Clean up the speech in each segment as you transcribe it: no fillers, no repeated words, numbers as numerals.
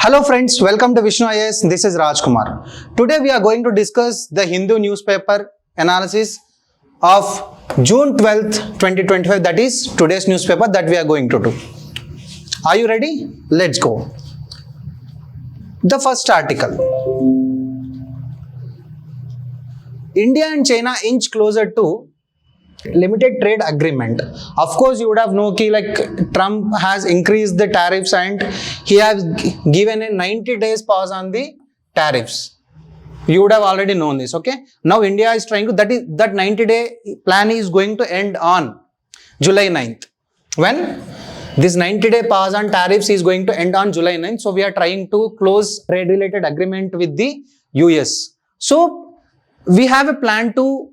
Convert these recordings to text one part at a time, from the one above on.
Hello friends, welcome to Vishnu IAS. This is Rajkumar. Today we are going to discuss the Hindu newspaper analysis of June 12th, 2025. That is today's newspaper that we are going to do. Are you ready? Let's go. The first article. India and China inch closer to limited trade agreement. Of course, you would have known like Trump has increased the tariffs and he has given a 90 days pause on the tariffs. You would have already known this, okay? Now India is trying to, that 90-day plan is going to end on July 9th. When? This 90-day pause on tariffs is going to end on July 9th. So we are trying to close trade-related agreement with the US. So we have a plan to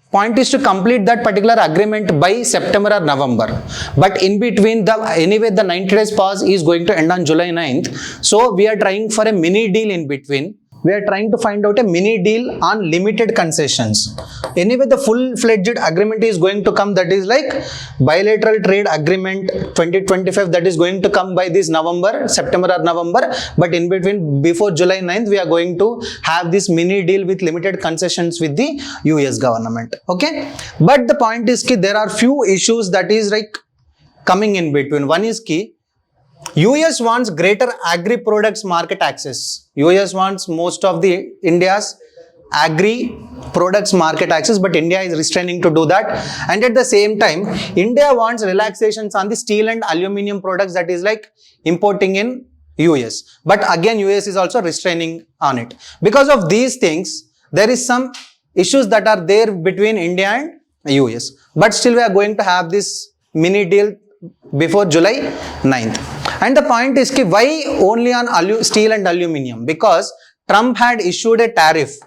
point is to complete that particular agreement by September or November. But in between, anyway, the 90 days pause is going to end on July 9th. So we are trying for a mini deal in between. We are trying to find out a mini deal on limited concessions. Anyway, the full-fledged agreement is going to come, that is like bilateral trade agreement 2025, that is going to come by this September or November. But in between, before July 9th, we are going to have this mini deal with limited concessions with the US government. Okay. But the point is that there are few issues that is like coming in between. One is key. US wants greater agri products market access. US wants most of the India's agri products market access, but India is restraining to do that. And at the same time, India wants relaxations on the steel and aluminum products, that is like importing in US. But again, US is also restraining on it. Because of these things, there is some issues that are there between India and US. But still we are going to have this mini deal before July 9th. And the point is why only on steel and aluminium? Because Trump had issued a tariff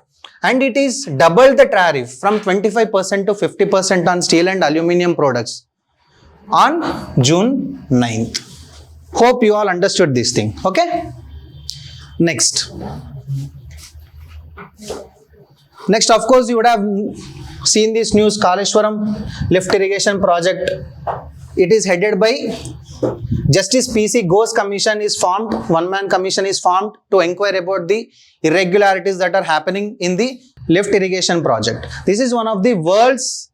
and it is double the tariff from 25% to 50% on steel and aluminium products on June 9th. Hope you all understood this thing. Okay. Next, of course, you would have seen this news, Kaleshwaram lift irrigation project. It is headed by Justice PC Ghosh Commission is formed, one-man commission is formed to inquire about the irregularities that are happening in the lift irrigation project. This is one of the world's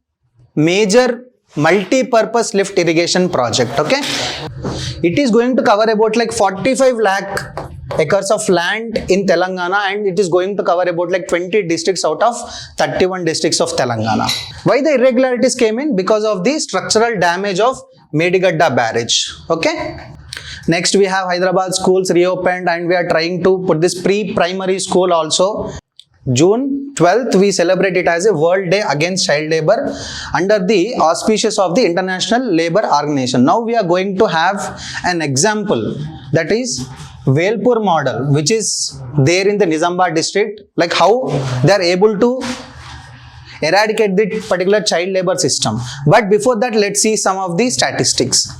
major multi-purpose lift irrigation project, okay? It is going to cover about like 45 lakh acres of land in Telangana, and it is going to cover about like 20 districts out of 31 districts of Telangana. Why the irregularities came in? Because of the structural damage of Medigadda barrage. Okay. Next, we have Hyderabad schools reopened, and we are trying to put this pre-primary school also. June 12th, we celebrate it as a World Day Against Child Labor under the auspices of the International Labour Organization. Now we are going to have an example, that is Velpur model, which is there in the Nizamabad district, like how they are able to eradicate the particular child labor system. But before that, let's see some of the statistics.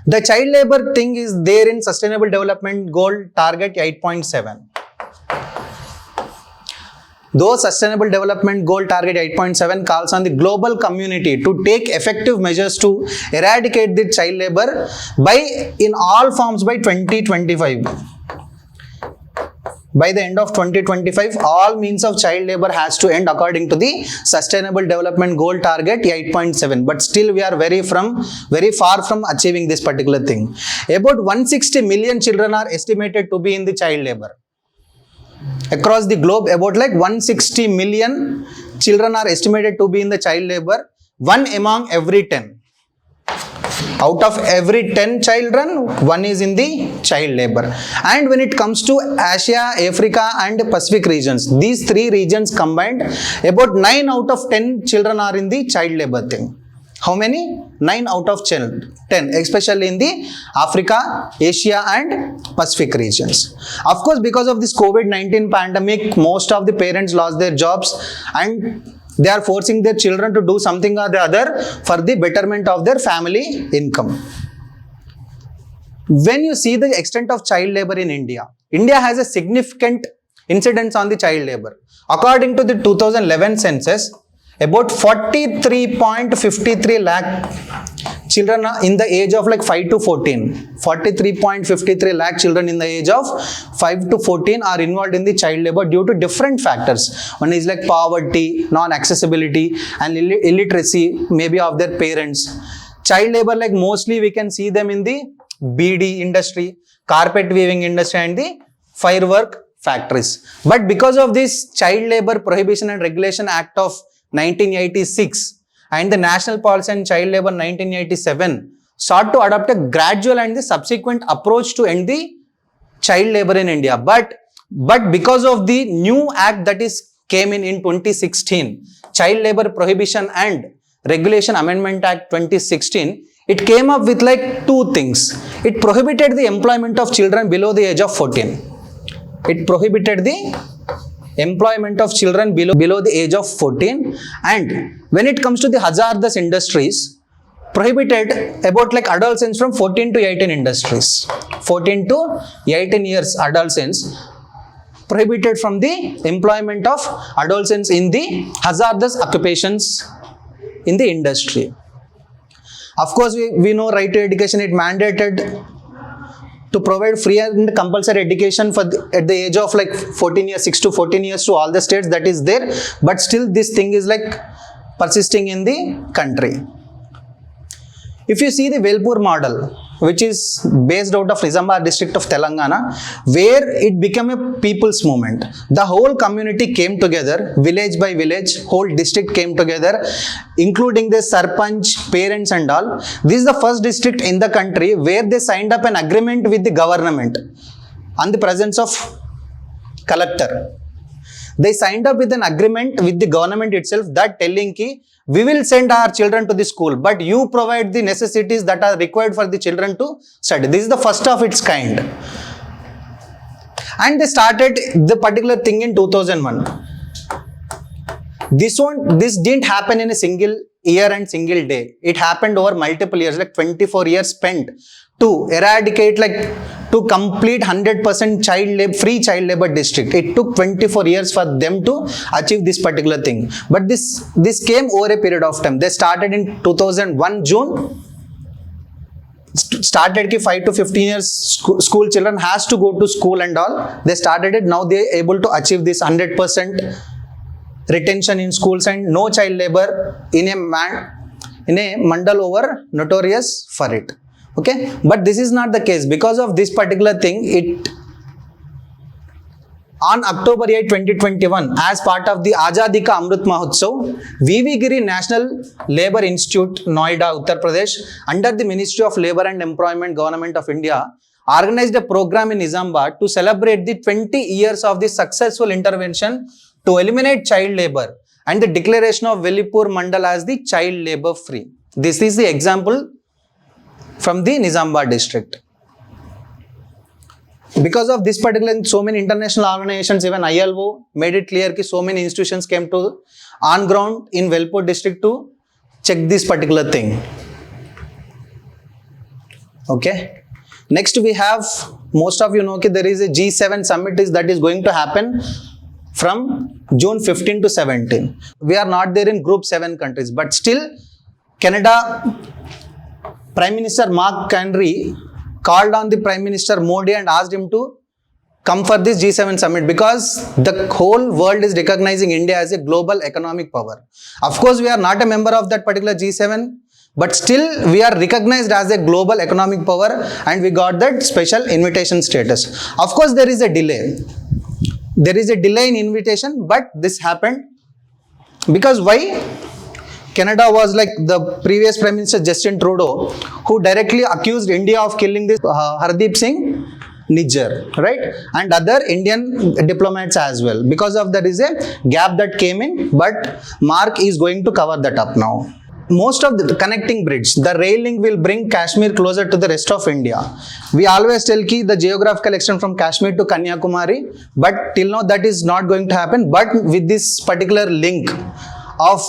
The child labor thing is there in Sustainable Development Goal Target 8.7. Though Sustainable Development Goal Target 8.7 calls on the global community to take effective measures to eradicate the child labor in all forms by 2025. By the end of 2025, all means of child labor has to end according to the Sustainable Development Goal Target 8.7. But still we are very far from achieving this particular thing. About 160 million children are estimated to be in the child labor. Across the globe, about like 160 million children are estimated to be in the child labor, one among every 10. Out of every 10 children, one is in the child labor. And when it comes to Asia, Africa and Pacific regions, these three regions combined, about 9 out of 10 children are in the child labor thing. How many? 9 out of 10, especially in the Africa, Asia and Pacific regions. Of course, because of this COVID-19 pandemic, most of the parents lost their jobs and they are forcing their children to do something or the other for the betterment of their family income. When you see the extent of child labor in India, India has a significant incidence on the child labor. According to the 2011 census, about 43.53 lakh children in the age of like 5 to 14. 43.53 lakh children in the age of 5 to 14 are involved in the child labor due to different factors. One is like poverty, non-accessibility, and illiteracy maybe of their parents. Child labor, like mostly we can see them in the BD industry, carpet weaving industry, and the firework factories. But because of this Child Labor Prohibition and Regulation Act of 1986 and the National Policy on Child Labor 1987 sought to adopt a gradual and the subsequent approach to end the child labor in India. But because of the new act that is came in 2016, Child Labor Prohibition and Regulation Amendment Act 2016, it came up with like two things. It prohibited the employment of children below the age of 14. It prohibited the employment of children below the age of 14, and when it comes to the hazardous industries, prohibited about like adolescents from 14 to 18 industries. 14 to 18 years adolescents prohibited from the employment of adolescents in the hazardous occupations in the industry. Of course, we know right to education, it mandated to provide free and compulsory education at the age of like 14 years, 6 to 14 years to all the states, that is there, but still this thing is like persisting in the country. If you see the Velpur model, which is based out of Nizamabad district of Telangana, where it became a people's movement. The whole community came together, village by village, whole district came together, including the Sarpanch, parents and all. This is the first district in the country where they signed up an agreement with the government on the presence of collector. They signed up with an agreement with the government itself that telling ki, we will send our children to the school, but you provide the necessities that are required for the children to study. This is the first of its kind. And they started the particular thing in 2001. This didn't happen in a single year and single day. It happened over multiple years, like 24 years spent to eradicate, like to complete 100% free child labor district. It took 24 years for them to achieve this particular thing. But this came over a period of time. They started in 2001 June. Started ki 5 to 15 years school children has to go to school and all. They started it. Now they are able to achieve this 100% retention in schools and no child labor in a mandal over notorious for it. Okay, but this is not the case. Because of this particular thing, on October 8, 2021, as part of the Azadi Ka Amrit Mahotsav, VV Giri National Labour Institute, Noida, Uttar Pradesh, under the Ministry of Labour and Employment, Government of India, organized a program in Nizamabad to celebrate the 20 years of the successful intervention to eliminate child labour and the declaration of Velipur Mandal as the child labour free. This is the example from the Nizamabad district. Because of this particular, so many international organizations, even ILO, made it clear that so many institutions came to on ground in Velpur district to check this particular thing. Okay. Next we have, most of you know that there is a G7 summit that is going to happen from June 15 to 17. We are not there in group 7 countries, but still Canada Prime Minister Mark Carney called on the Prime Minister Modi and asked him to come for this G7 summit because the whole world is recognizing India as a global economic power. Of course, we are not a member of that particular G7, but still we are recognized as a global economic power and we got that special invitation status. Of course, there is a delay. There is a delay in invitation, but this happened because why? Canada was like the previous Prime Minister Justin Trudeau, who directly accused India of killing this Hardeep Singh Nijjar, right? And other Indian diplomats as well. Because of that is a gap that came in, but Mark is going to cover that up now. Most of the connecting bridge, the rail link will bring Kashmir closer to the rest of India. We always tell ki the geographical extent from Kashmir to Kanyakumari, but till now that is not going to happen. But with this particular link of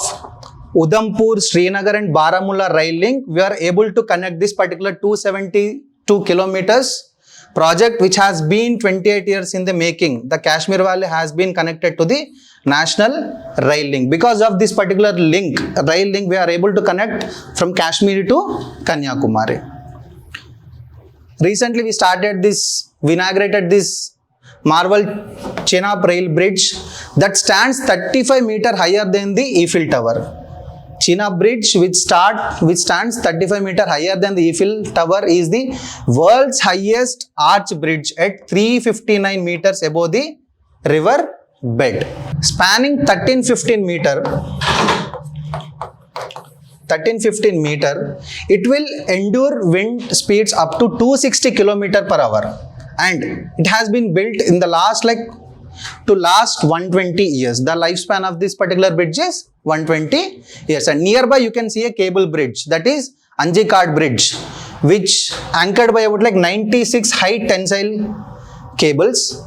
Udhampur, Srinagar and Baramulla rail link, we are able to connect this particular 272 kilometers project which has been 28 years in the making. The Kashmir Valley has been connected to the national rail link. Because of this particular link, rail link, we are able to connect from Kashmir to Kanyakumari. Recently we inaugurated this Marvel Chenab rail bridge that stands 35 meter higher than the Eiffel Tower. Chenab bridge, which stands 35 meter higher than the Eiffel Tower, is the world's highest arch bridge at 359 meters above the river bed. Spanning 1315 meter, it will endure wind speeds up to 260 km per hour. And it has been built in the last 120 years. The lifespan of this particular bridge is 120 years. And nearby you can see a cable bridge, that is Anjikad Bridge, which anchored by about 96 high tensile cables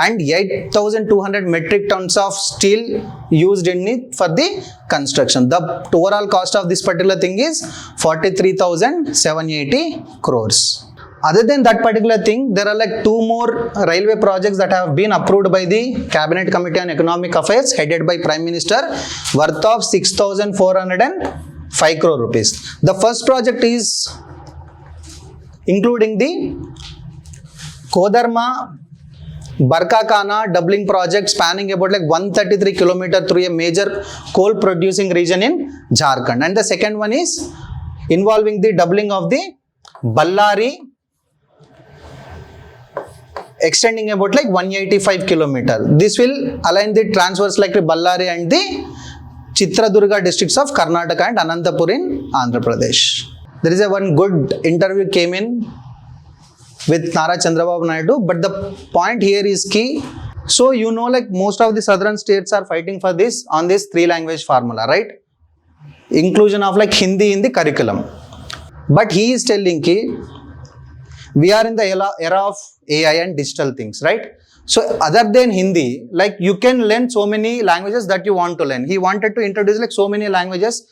and 8,200 metric tons of steel used in it for the construction. The overall cost of this particular thing is 43,780 crores. Other than that particular thing, there are two more railway projects that have been approved by the Cabinet Committee on Economic Affairs headed by Prime Minister, worth of 6,405 crore rupees. The first project is including the Kodarma Barkakana doubling project spanning about 133 km through a major coal producing region in Jharkhand. And the second one is involving the doubling of the Ballari, extending about 185 km. This will align the transverse Ballari and the Chitradurga districts of Karnataka and Anantapur in Andhra Pradesh. There is one good interview came in with Nara Chandrababu Naidu, but the point here is key. So most of the southern states are fighting for this on this 3-language formula, right? Inclusion of Hindi in the curriculum. But he is telling key, we are in the era of AI and digital things, right? So other than Hindi, you can learn so many languages that you want to learn. He wanted to introduce so many languages.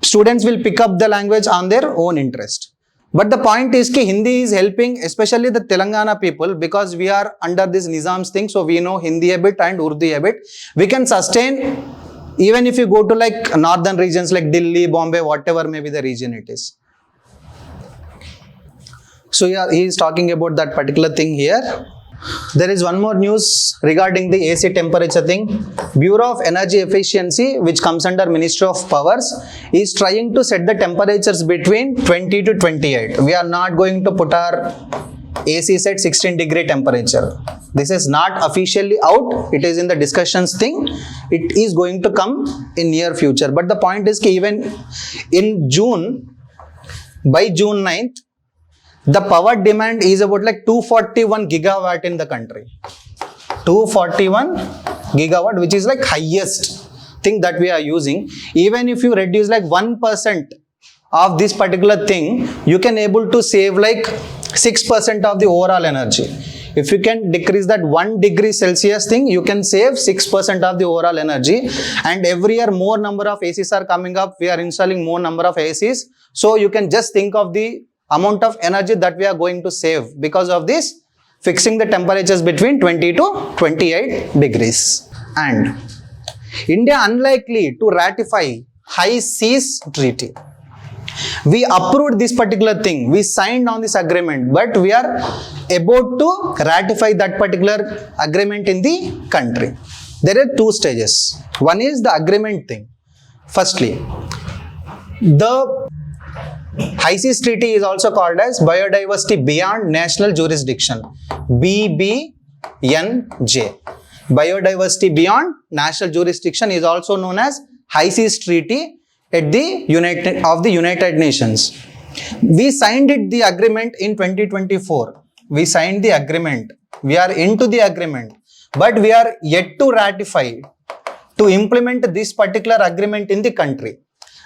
Students will pick up the language on their own interest. But the point is that Hindi is helping, especially the Telangana people, because we are under this Nizam's thing, so we know Hindi a bit and Urdu a bit. We can sustain even if you go to northern regions like Delhi, Bombay, whatever may be the region it is. So yeah, he is talking about that particular thing here. There is one more news regarding the AC temperature thing. Bureau of Energy Efficiency, which comes under Ministry of Powers, is trying to set the temperatures between 20 to 28. We are not going to put our ACs at 16-degree temperature. This is not officially out. It is in the discussions thing. It is going to come in near future. But the point is that even in June, by June 9th, the power demand is about 241 gigawatt in the country. 241 gigawatt, which is highest thing that we are using. Even if you reduce 1% of this particular thing, you can able to save 6% of the overall energy. If you can decrease that 1 degree Celsius thing, you can save 6% of the overall energy. And every year more number of ACs are coming up. We are installing more number of ACs. So you can just think of the amount of energy that we are going to save because of this fixing the temperatures between 20 to 28 degrees. And India unlikely to ratify High Seas Treaty. We approved this particular thing. We signed on this agreement, but we are about to ratify that particular agreement in the country. There are two stages. One is the agreement thing. Firstly, the High Seas Treaty is also called as Biodiversity Beyond National Jurisdiction, BBNJ. Biodiversity Beyond National Jurisdiction is also known as High Seas Treaty at the United Nations. We signed the agreement in 2024. We signed the agreement. We are into the agreement, but we are yet to ratify, to implement this particular agreement in the country.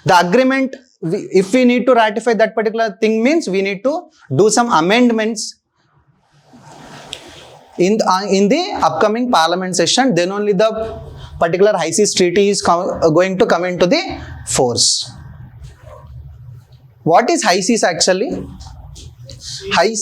The agreement, if we need to ratify that particular thing, means we need to do some amendments in the upcoming parliament session. Then only the particular High Seas Treaty is going to come into the force. What is High Seas actually? high.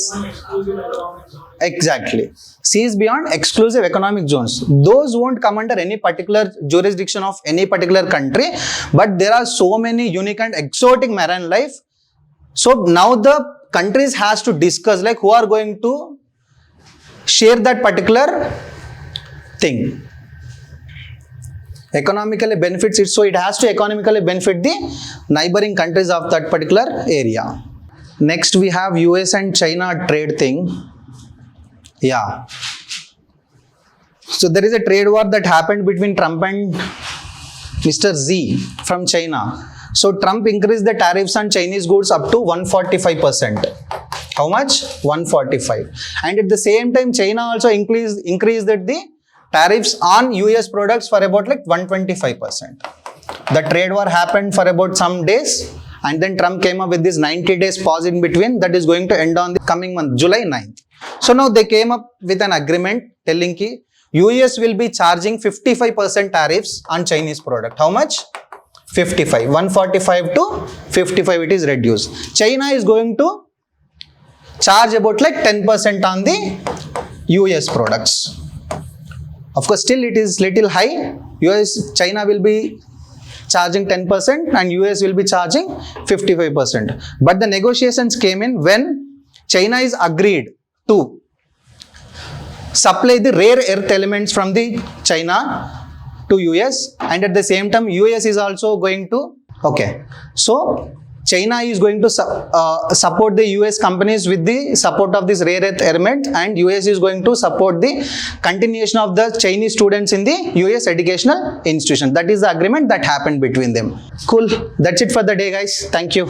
Exactly. Seas beyond exclusive economic zones. Those won't come under any particular jurisdiction of any particular country, but there are so many unique and exotic marine life. So now the countries has to discuss like who are going to share that particular thing. Economically benefits it, so it has to economically benefit the neighboring countries of that particular area. Next we have US and China trade thing. Yeah. So there is a trade war that happened between Trump and Mr. Xi from China. So Trump increased the tariffs on Chinese goods up to 145%. How much? 145. And at the same time, China also increased the tariffs on US products for about like 125%. The trade war happened for about some days, and then Trump came up with this 90 days pause in between that is going to end on the coming month, July 9th. So now they came up with an agreement telling ki US will be charging 55% tariffs on Chinese product. How much? 55. 145 to 55 it is reduced. China is going to charge about like 10% on the US products. Of course, still it is little high. China will be charging 10% and US will be charging 55%. But the negotiations came in when China is agreed to supply the rare earth elements from the China to US, and at the same time US is also going to, okay, so China is going to support the US companies with the support of this rare earth element, and US is going to support the continuation of the Chinese students in the US educational institution. That is the agreement that happened between them. Cool. That's it for the day, guys. Thank you.